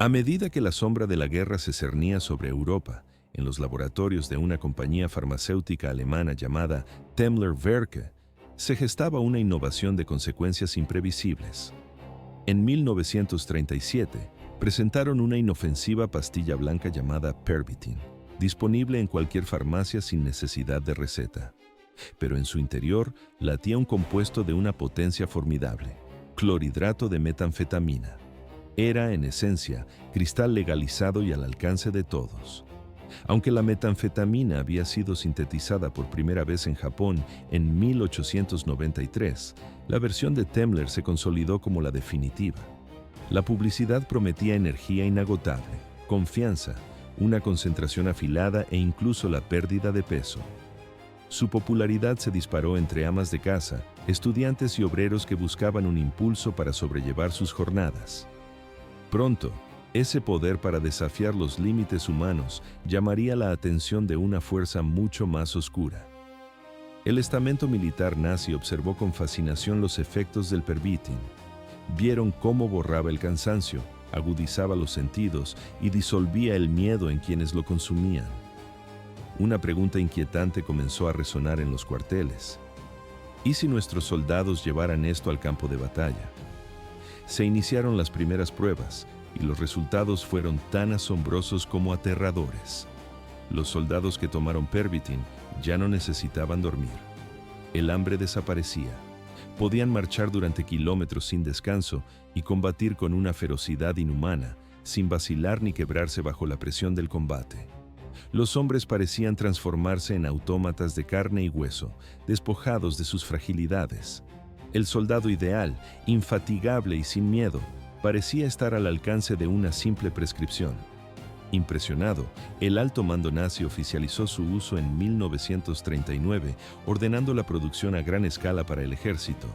A medida que la sombra de la guerra se cernía sobre Europa, en los laboratorios de una compañía farmacéutica alemana llamada Temmler-Werke, se gestaba una innovación de consecuencias imprevisibles. En 1937, presentaron una inofensiva pastilla blanca llamada Pervitin, disponible en cualquier farmacia sin necesidad de receta. Pero en su interior latía un compuesto de una potencia formidable, clorhidrato de metanfetamina. Era, en esencia, cristal legalizado y al alcance de todos. Aunque la metanfetamina había sido sintetizada por primera vez en Japón en 1893, la versión de Temmler se consolidó como la definitiva. La publicidad prometía energía inagotable, confianza, una concentración afilada e incluso la pérdida de peso. Su popularidad se disparó entre amas de casa, estudiantes y obreros que buscaban un impulso para sobrellevar sus jornadas. Pronto, ese poder para desafiar los límites humanos llamaría la atención de una fuerza mucho más oscura. El estamento militar nazi observó con fascinación los efectos del Pervitin. Vieron cómo borraba el cansancio, agudizaba los sentidos y disolvía el miedo en quienes lo consumían. Una pregunta inquietante comenzó a resonar en los cuarteles. ¿Y si nuestros soldados llevaran esto al campo de batalla? Se iniciaron las primeras pruebas, y los resultados fueron tan asombrosos como aterradores. Los soldados que tomaron Pervitin ya no necesitaban dormir. El hambre desaparecía. Podían marchar durante kilómetros sin descanso y combatir con una ferocidad inhumana, sin vacilar ni quebrarse bajo la presión del combate. Los hombres parecían transformarse en autómatas de carne y hueso, despojados de sus fragilidades. El soldado ideal, infatigable y sin miedo, parecía estar al alcance de una simple prescripción. Impresionado, el alto mando nazi oficializó su uso en 1939, ordenando la producción a gran escala para el ejército.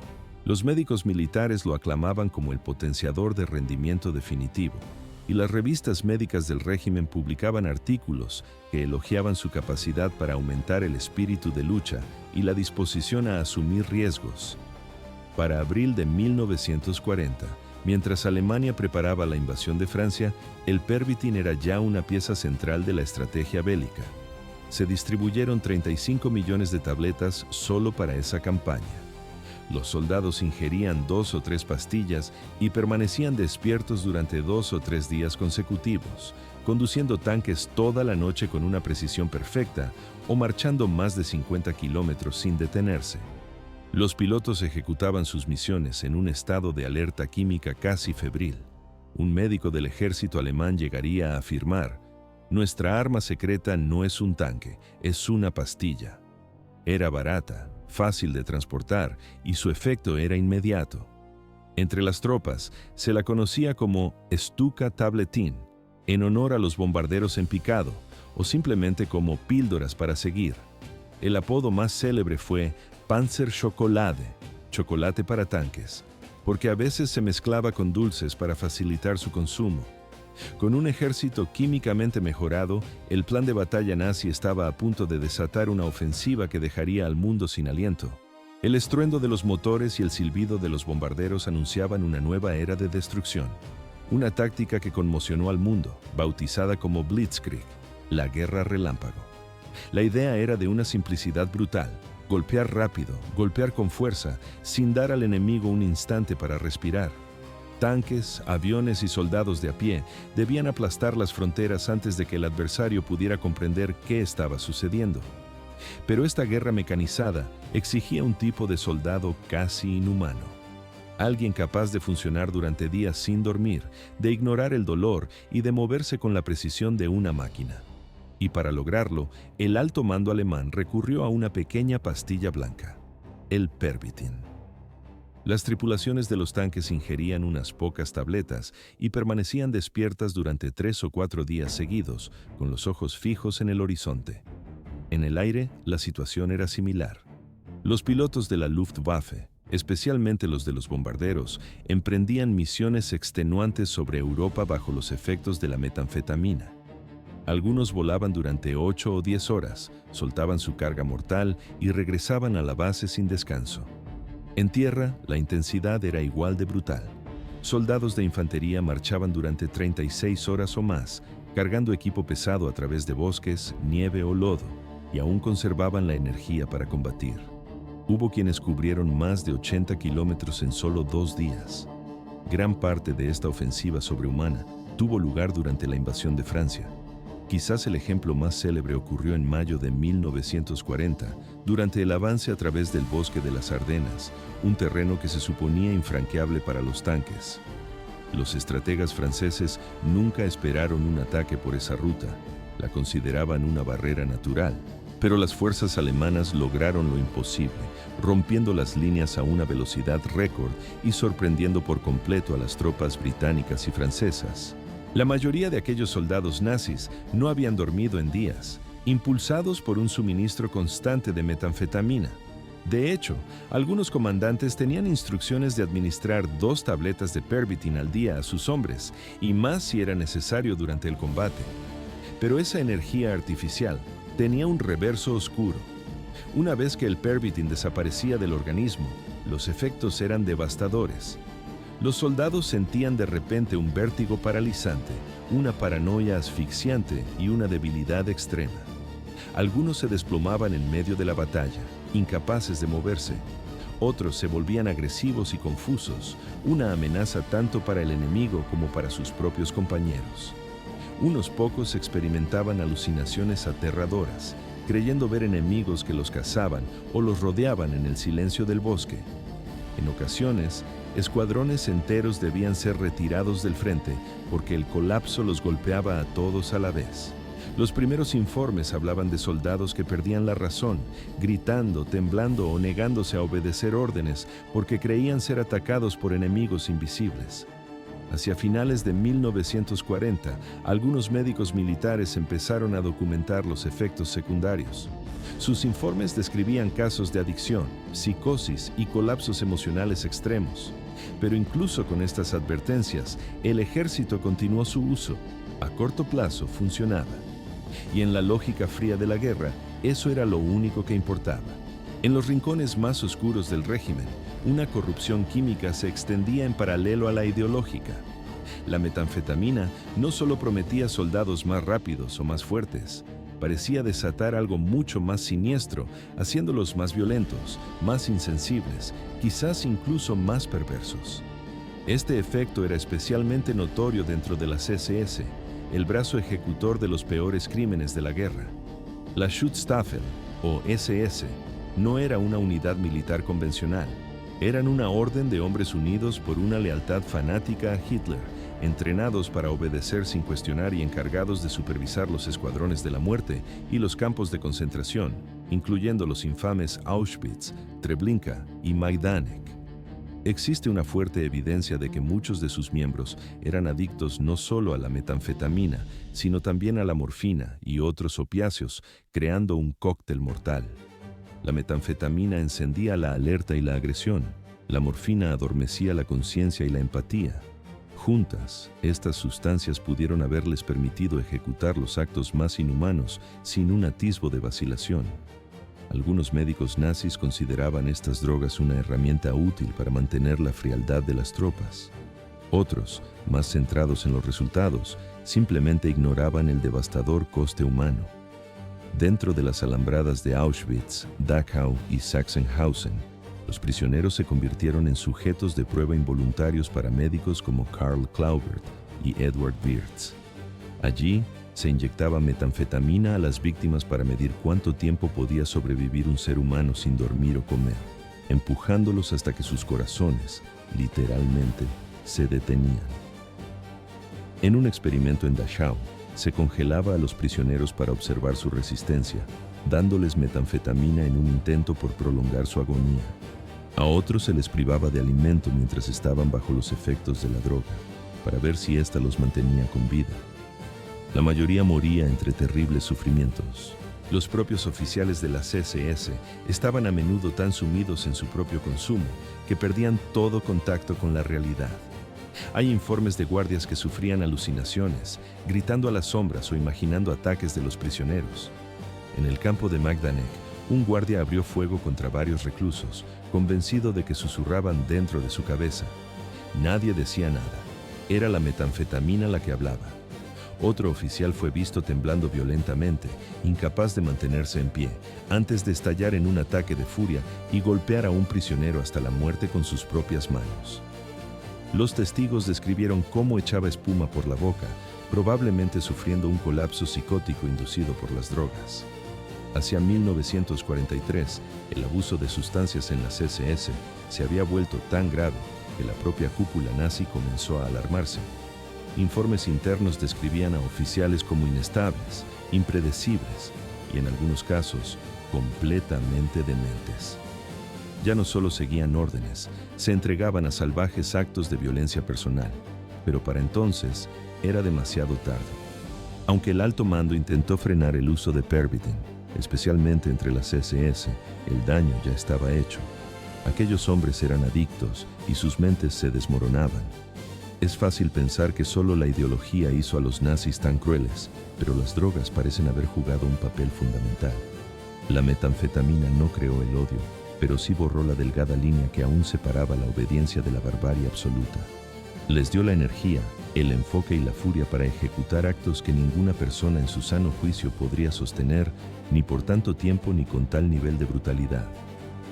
Los médicos militares lo aclamaban como el potenciador de rendimiento definitivo, y las revistas médicas del régimen publicaban artículos que elogiaban su capacidad para aumentar el espíritu de lucha y la disposición a asumir riesgos. Para abril de 1940, mientras Alemania preparaba la invasión de Francia, el Pervitin era ya una pieza central de la estrategia bélica. Se distribuyeron 35 millones de tabletas solo para esa campaña. Los soldados ingerían 2 o 3 pastillas y permanecían despiertos durante 2 o 3 días consecutivos, conduciendo tanques toda la noche con una precisión perfecta o marchando más de 50 kilómetros sin detenerse. Los pilotos ejecutaban sus misiones en un estado de alerta química casi febril. Un médico del ejército alemán llegaría a afirmar: «Nuestra arma secreta no es un tanque, es una pastilla». Era barata, fácil de transportar y su efecto era inmediato. Entre las tropas se la conocía como Stuka Tabletin, en honor a los bombarderos en picado, o simplemente como píldoras para seguir. El apodo más célebre fue Panzerschokolade, chocolate para tanques, porque a veces se mezclaba con dulces para facilitar su consumo. Con un ejército químicamente mejorado, el plan de batalla nazi estaba a punto de desatar una ofensiva que dejaría al mundo sin aliento. El estruendo de los motores y el silbido de los bombarderos anunciaban una nueva era de destrucción. Una táctica que conmocionó al mundo, bautizada como Blitzkrieg, la guerra relámpago. La idea era de una simplicidad brutal: golpear rápido, golpear con fuerza, sin dar al enemigo un instante para respirar. Tanques, aviones y soldados de a pie debían aplastar las fronteras antes de que el adversario pudiera comprender qué estaba sucediendo. Pero esta guerra mecanizada exigía un tipo de soldado casi inhumano. Alguien capaz de funcionar durante días sin dormir, de ignorar el dolor y de moverse con la precisión de una máquina. Y para lograrlo, el alto mando alemán recurrió a una pequeña pastilla blanca, el Pervitin. Las tripulaciones de los tanques ingerían unas pocas tabletas y permanecían despiertas durante 3 o 4 días seguidos, con los ojos fijos en el horizonte. En el aire, la situación era similar. Los pilotos de la Luftwaffe, especialmente los de los bombarderos, emprendían misiones extenuantes sobre Europa bajo los efectos de la metanfetamina. Algunos volaban durante 8 o 10 horas, soltaban su carga mortal y regresaban a la base sin descanso. En tierra, la intensidad era igual de brutal. Soldados de infantería marchaban durante 36 horas o más, cargando equipo pesado a través de bosques, nieve o lodo, y aún conservaban la energía para combatir. Hubo quienes cubrieron más de 80 kilómetros en solo 2 días. Gran parte de esta ofensiva sobrehumana tuvo lugar durante la invasión de Francia. Quizás el ejemplo más célebre ocurrió en mayo de 1940, durante el avance a través del bosque de las Ardenas, un terreno que se suponía infranqueable para los tanques. Los estrategas franceses nunca esperaron un ataque por esa ruta, la consideraban una barrera natural, pero las fuerzas alemanas lograron lo imposible, rompiendo las líneas a una velocidad récord y sorprendiendo por completo a las tropas británicas y francesas. La mayoría de aquellos soldados nazis no habían dormido en días, impulsados por un suministro constante de metanfetamina. De hecho, algunos comandantes tenían instrucciones de administrar 2 tabletas de Pervitin al día a sus hombres, y más si era necesario durante el combate. Pero esa energía artificial tenía un reverso oscuro. Una vez que el Pervitin desaparecía del organismo, los efectos eran devastadores. Los soldados sentían de repente un vértigo paralizante, una paranoia asfixiante y una debilidad extrema. Algunos se desplomaban en medio de la batalla, incapaces de moverse. Otros se volvían agresivos y confusos, una amenaza tanto para el enemigo como para sus propios compañeros. Unos pocos experimentaban alucinaciones aterradoras, creyendo ver enemigos que los cazaban o los rodeaban en el silencio del bosque. En ocasiones, escuadrones enteros debían ser retirados del frente porque el colapso los golpeaba a todos a la vez. Los primeros informes hablaban de soldados que perdían la razón, gritando, temblando o negándose a obedecer órdenes porque creían ser atacados por enemigos invisibles. Hacia finales de 1940, algunos médicos militares empezaron a documentar los efectos secundarios. Sus informes describían casos de adicción, psicosis y colapsos emocionales extremos. Pero incluso con estas advertencias, el ejército continuó su uso. A corto plazo funcionaba. Y en la lógica fría de la guerra, eso era lo único que importaba. En los rincones más oscuros del régimen, una corrupción química se extendía en paralelo a la ideológica. La metanfetamina no solo prometía soldados más rápidos o más fuertes, parecía desatar algo mucho más siniestro, haciéndolos más violentos, más insensibles, quizás incluso más perversos. Este efecto era especialmente notorio dentro de las SS, el brazo ejecutor de los peores crímenes de la guerra. La Schutzstaffel, o SS, no era una unidad militar convencional. Eran una orden de hombres unidos por una lealtad fanática a Hitler, entrenados para obedecer sin cuestionar y encargados de supervisar los escuadrones de la muerte y los campos de concentración, incluyendo los infames Auschwitz, Treblinka y Majdanek. Existe una fuerte evidencia de que muchos de sus miembros eran adictos no solo a la metanfetamina, sino también a la morfina y otros opiáceos, creando un cóctel mortal. La metanfetamina encendía la alerta y la agresión. La morfina adormecía la conciencia y la empatía. Juntas, estas sustancias pudieron haberles permitido ejecutar los actos más inhumanos sin un atisbo de vacilación. Algunos médicos nazis consideraban estas drogas una herramienta útil para mantener la frialdad de las tropas. Otros, más centrados en los resultados, simplemente ignoraban el devastador coste humano. Dentro de las alambradas de Auschwitz, Dachau y Sachsenhausen, los prisioneros se convirtieron en sujetos de prueba involuntarios para médicos como Karl Claubert y Edward Wirtz. Allí, se inyectaba metanfetamina a las víctimas para medir cuánto tiempo podía sobrevivir un ser humano sin dormir o comer, empujándolos hasta que sus corazones, literalmente, se detenían. En un experimento en Dachau, se congelaba a los prisioneros para observar su resistencia, dándoles metanfetamina en un intento por prolongar su agonía. A otros se les privaba de alimento mientras estaban bajo los efectos de la droga, para ver si ésta los mantenía con vida. La mayoría moría entre terribles sufrimientos. Los propios oficiales de las SS estaban a menudo tan sumidos en su propio consumo que perdían todo contacto con la realidad. Hay informes de guardias que sufrían alucinaciones, gritando a las sombras o imaginando ataques de los prisioneros. En el campo de Majdanek, un guardia abrió fuego contra varios reclusos, convencido de que susurraban dentro de su cabeza. Nadie decía nada. Era la metanfetamina la que hablaba. Otro oficial fue visto temblando violentamente, incapaz de mantenerse en pie, antes de estallar en un ataque de furia y golpear a un prisionero hasta la muerte con sus propias manos. Los testigos describieron cómo echaba espuma por la boca, probablemente sufriendo un colapso psicótico inducido por las drogas. Hacia 1943, el abuso de sustancias en las SS se había vuelto tan grave que la propia cúpula nazi comenzó a alarmarse. Informes internos describían a oficiales como inestables, impredecibles y, en algunos casos, completamente dementes. Ya no solo seguían órdenes, se entregaban a salvajes actos de violencia personal, pero para entonces era demasiado tarde. Aunque el alto mando intentó frenar el uso de Pervitin, especialmente entre las SS, el daño ya estaba hecho. Aquellos hombres eran adictos y sus mentes se desmoronaban. Es fácil pensar que solo la ideología hizo a los nazis tan crueles, pero las drogas parecen haber jugado un papel fundamental. La metanfetamina no creó el odio, pero sí borró la delgada línea que aún separaba la obediencia de la barbarie absoluta. Les dio la energía, el enfoque y la furia para ejecutar actos que ninguna persona en su sano juicio podría sostener, ni por tanto tiempo ni con tal nivel de brutalidad.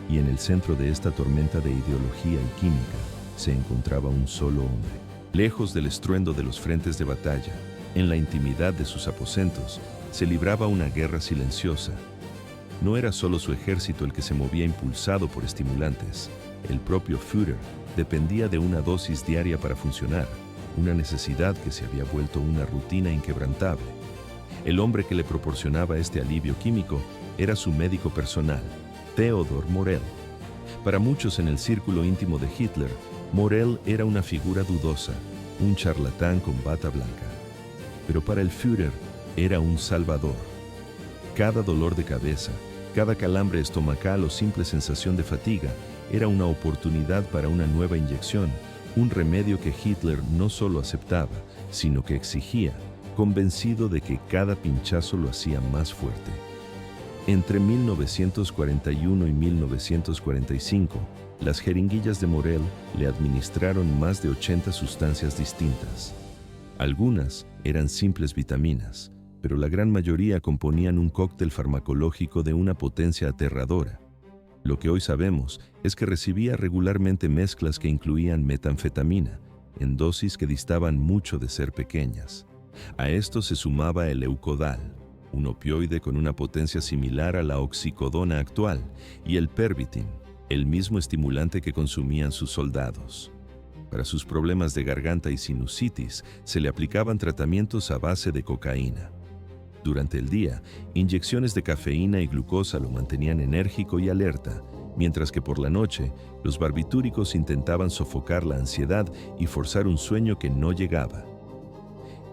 Y en el centro de esta tormenta de ideología y química se encontraba un solo hombre. Lejos del estruendo de los frentes de batalla, en la intimidad de sus aposentos, se libraba una guerra silenciosa. No era solo su ejército el que se movía impulsado por estimulantes. El propio Führer dependía de una dosis diaria para funcionar, una necesidad que se había vuelto una rutina inquebrantable. El hombre que le proporcionaba este alivio químico era su médico personal, Theodor Morell. Para muchos en el círculo íntimo de Hitler, Morell era una figura dudosa, un charlatán con bata blanca. Pero para el Führer era un salvador. Cada dolor de cabeza, cada calambre estomacal o simple sensación de fatiga era una oportunidad para una nueva inyección, un remedio que Hitler no solo aceptaba, sino que exigía, convencido de que cada pinchazo lo hacía más fuerte. Entre 1941 y 1945, las jeringuillas de Morell le administraron más de 80 sustancias distintas. Algunas eran simples vitaminas, pero la gran mayoría componían un cóctel farmacológico de una potencia aterradora. Lo que hoy sabemos es que recibía regularmente mezclas que incluían metanfetamina, en dosis que distaban mucho de ser pequeñas. A esto se sumaba el Leukodal, un opioide con una potencia similar a la oxicodona actual, y el Pervitin, el mismo estimulante que consumían sus soldados. Para sus problemas de garganta y sinusitis, se le aplicaban tratamientos a base de cocaína. Durante el día, inyecciones de cafeína y glucosa lo mantenían enérgico y alerta, mientras que por la noche, los barbitúricos intentaban sofocar la ansiedad y forzar un sueño que no llegaba.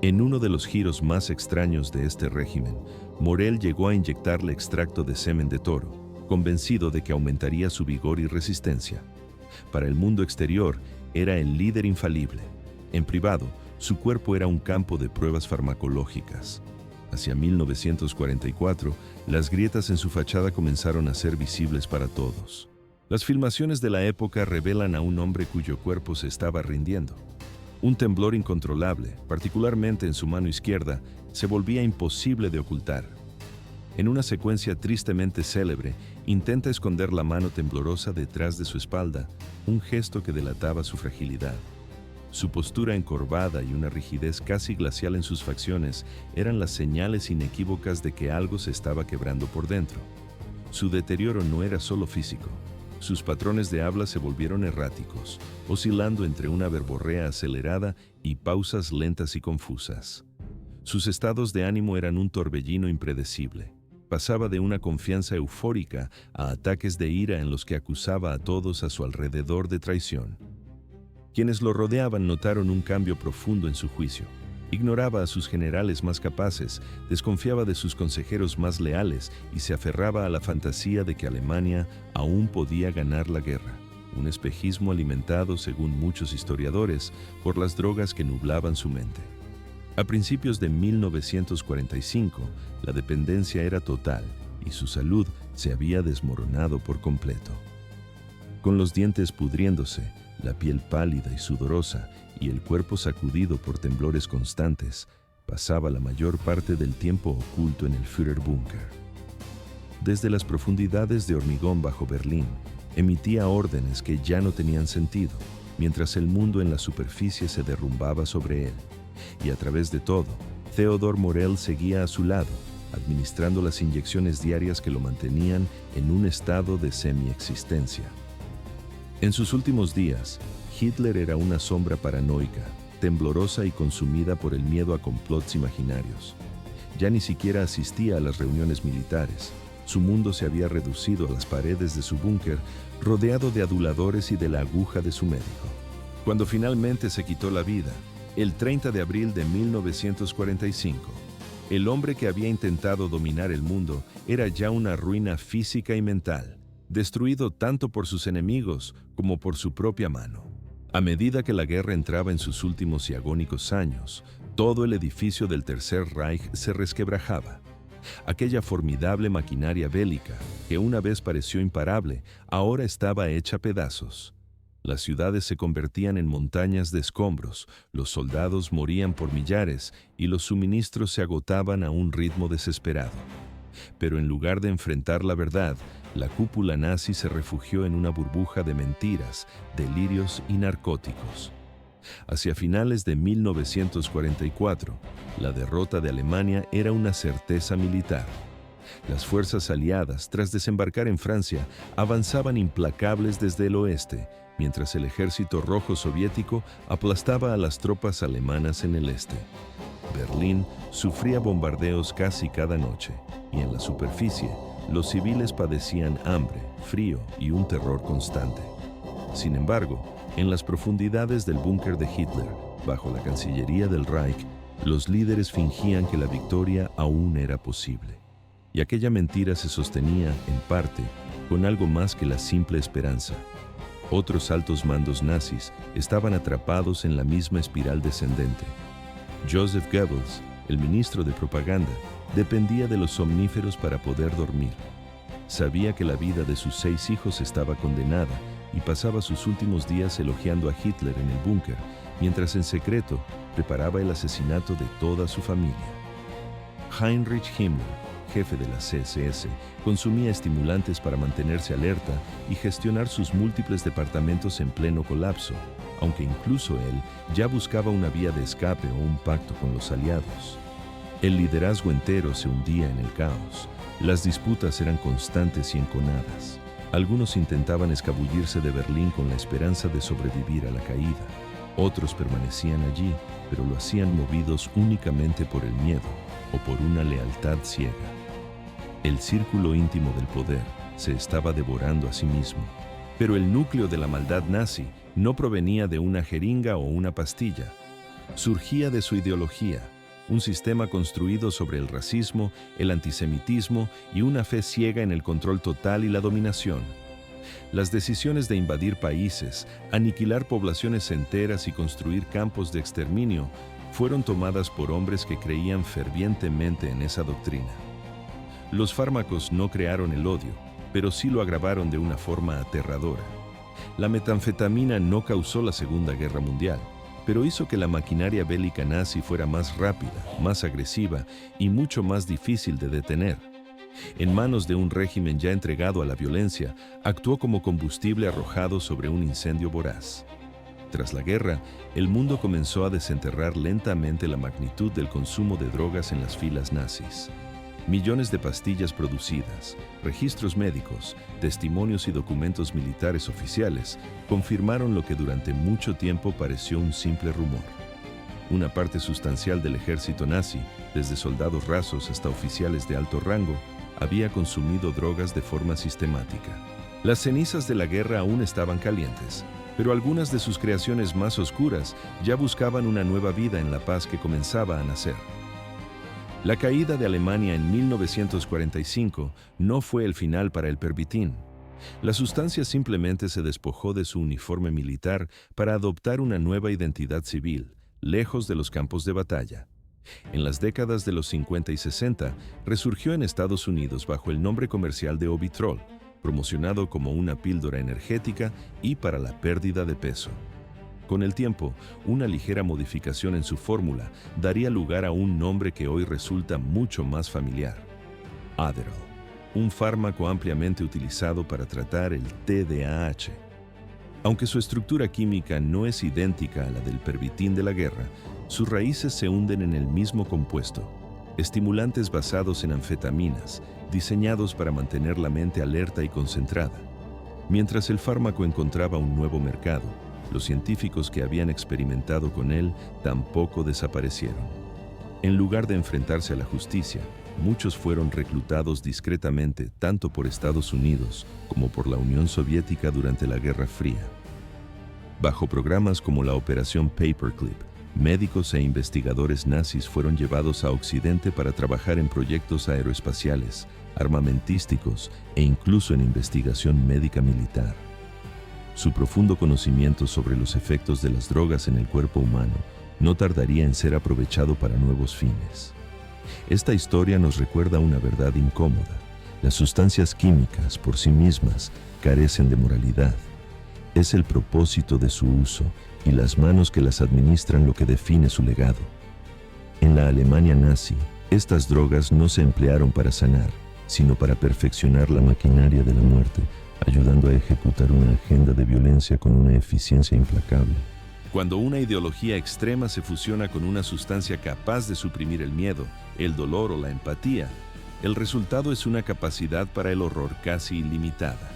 En uno de los giros más extraños de este régimen, Morell llegó a inyectarle extracto de semen de toro, convencido de que aumentaría su vigor y resistencia. Para el mundo exterior, era el líder infalible. En privado, su cuerpo era un campo de pruebas farmacológicas. Hacia 1944, las grietas en su fachada comenzaron a ser visibles para todos. Las filmaciones de la época revelan a un hombre cuyo cuerpo se estaba rindiendo. Un temblor incontrolable, particularmente en su mano izquierda, se volvía imposible de ocultar. En una secuencia tristemente célebre, intenta esconder la mano temblorosa detrás de su espalda, un gesto que delataba su fragilidad. Su postura encorvada y una rigidez casi glacial en sus facciones eran las señales inequívocas de que algo se estaba quebrando por dentro. Su deterioro no era solo físico. Sus patrones de habla se volvieron erráticos, oscilando entre una verborrea acelerada y pausas lentas y confusas. Sus estados de ánimo eran un torbellino impredecible. Pasaba de una confianza eufórica a ataques de ira en los que acusaba a todos a su alrededor de traición. Quienes lo rodeaban notaron un cambio profundo en su juicio. Ignoraba a sus generales más capaces, desconfiaba de sus consejeros más leales y se aferraba a la fantasía de que Alemania aún podía ganar la guerra, un espejismo alimentado, según muchos historiadores, por las drogas que nublaban su mente. A principios de 1945, la dependencia era total y su salud se había desmoronado por completo. Con los dientes pudriéndose, la piel pálida y sudorosa y el cuerpo sacudido por temblores constantes, pasaba la mayor parte del tiempo oculto en el Führerbunker. Desde las profundidades de hormigón bajo Berlín, emitía órdenes que ya no tenían sentido, mientras el mundo en la superficie se derrumbaba sobre él. Y a través de todo, Theodor Morell seguía a su lado, administrando las inyecciones diarias que lo mantenían en un estado de semi-existencia. En sus últimos días, Hitler era una sombra paranoica, temblorosa y consumida por el miedo a complots imaginarios. Ya ni siquiera asistía a las reuniones militares. Su mundo se había reducido a las paredes de su búnker, rodeado de aduladores y de la aguja de su médico. Cuando finalmente se quitó la vida, el 30 de abril de 1945, el hombre que había intentado dominar el mundo era ya una ruina física y mental, destruido tanto por sus enemigos como por su propia mano. A medida que la guerra entraba en sus últimos y agónicos años, todo el edificio del Tercer Reich se resquebrajaba. Aquella formidable maquinaria bélica, que una vez pareció imparable, ahora estaba hecha pedazos. Las ciudades se convertían en montañas de escombros, los soldados morían por millares y los suministros se agotaban a un ritmo desesperado. Pero en lugar de enfrentar la verdad, la cúpula nazi se refugió en una burbuja de mentiras, delirios y narcóticos. Hacia finales de 1944, la derrota de Alemania era una certeza militar. Las fuerzas aliadas, tras desembarcar en Francia, avanzaban implacables desde el oeste, mientras el ejército rojo soviético aplastaba a las tropas alemanas en el este. Berlín sufría bombardeos casi cada noche, y en la superficie, los civiles padecían hambre, frío y un terror constante. Sin embargo, en las profundidades del búnker de Hitler, bajo la Cancillería del Reich, los líderes fingían que la victoria aún era posible. Y aquella mentira se sostenía, en parte, con algo más que la simple esperanza. Otros altos mandos nazis estaban atrapados en la misma espiral descendente. Joseph Goebbels, el ministro de propaganda, dependía de los somníferos para poder dormir. Sabía que la vida de sus 6 hijos estaba condenada y pasaba sus últimos días elogiando a Hitler en el búnker, mientras en secreto preparaba el asesinato de toda su familia. Heinrich Himmler, jefe de la SS, consumía estimulantes para mantenerse alerta y gestionar sus múltiples departamentos en pleno colapso, aunque incluso él ya buscaba una vía de escape o un pacto con los aliados. El liderazgo entero se hundía en el caos. Las disputas eran constantes y enconadas. Algunos intentaban escabullirse de Berlín con la esperanza de sobrevivir a la caída. Otros permanecían allí, pero lo hacían movidos únicamente por el miedo o por una lealtad ciega. El círculo íntimo del poder se estaba devorando a sí mismo. Pero el núcleo de la maldad nazi no provenía de una jeringa o una pastilla. Surgía de su ideología, un sistema construido sobre el racismo, el antisemitismo y una fe ciega en el control total y la dominación. Las decisiones de invadir países, aniquilar poblaciones enteras y construir campos de exterminio fueron tomadas por hombres que creían fervientemente en esa doctrina. Los fármacos no crearon el odio, pero sí lo agravaron de una forma aterradora. La metanfetamina no causó la Segunda Guerra Mundial, pero hizo que la maquinaria bélica nazi fuera más rápida, más agresiva y mucho más difícil de detener. En manos de un régimen ya entregado a la violencia, actuó como combustible arrojado sobre un incendio voraz. Tras la guerra, el mundo comenzó a desenterrar lentamente la magnitud del consumo de drogas en las filas nazis. Millones de pastillas producidas, registros médicos, testimonios y documentos militares oficiales confirmaron lo que durante mucho tiempo pareció un simple rumor. Una parte sustancial del ejército nazi, desde soldados rasos hasta oficiales de alto rango, había consumido drogas de forma sistemática. Las cenizas de la guerra aún estaban calientes, pero algunas de sus creaciones más oscuras ya buscaban una nueva vida en la paz que comenzaba a nacer. La caída de Alemania en 1945 no fue el final para el pervitin. La sustancia simplemente se despojó de su uniforme militar para adoptar una nueva identidad civil, lejos de los campos de batalla. En las décadas de los 50 y 60, resurgió en Estados Unidos bajo el nombre comercial de Ovitrol, promocionado como una píldora energética y para la pérdida de peso. Con el tiempo, una ligera modificación en su fórmula daría lugar a un nombre que hoy resulta mucho más familiar: Adderall, un fármaco ampliamente utilizado para tratar el TDAH. Aunque su estructura química no es idéntica a la del Pervitin de la guerra, sus raíces se hunden en el mismo compuesto: estimulantes basados en anfetaminas, diseñados para mantener la mente alerta y concentrada. Mientras el fármaco encontraba un nuevo mercado, los científicos que habían experimentado con él tampoco desaparecieron. En lugar de enfrentarse a la justicia, muchos fueron reclutados discretamente tanto por Estados Unidos como por la Unión Soviética durante la Guerra Fría. Bajo programas como la Operación Paperclip, médicos e investigadores nazis fueron llevados a Occidente para trabajar en proyectos aeroespaciales, armamentísticos e incluso en investigación médica militar. Su profundo conocimiento sobre los efectos de las drogas en el cuerpo humano no tardaría en ser aprovechado para nuevos fines. Esta historia nos recuerda una verdad incómoda: las sustancias químicas por sí mismas carecen de moralidad. Es el propósito de su uso y las manos que las administran lo que define su legado. En la Alemania nazi, estas drogas no se emplearon para sanar, sino para perfeccionar la maquinaria de la muerte, ayudando a ejecutar una agenda de violencia con una eficiencia implacable. Cuando una ideología extrema se fusiona con una sustancia capaz de suprimir el miedo, el dolor o la empatía, el resultado es una capacidad para el horror casi ilimitada.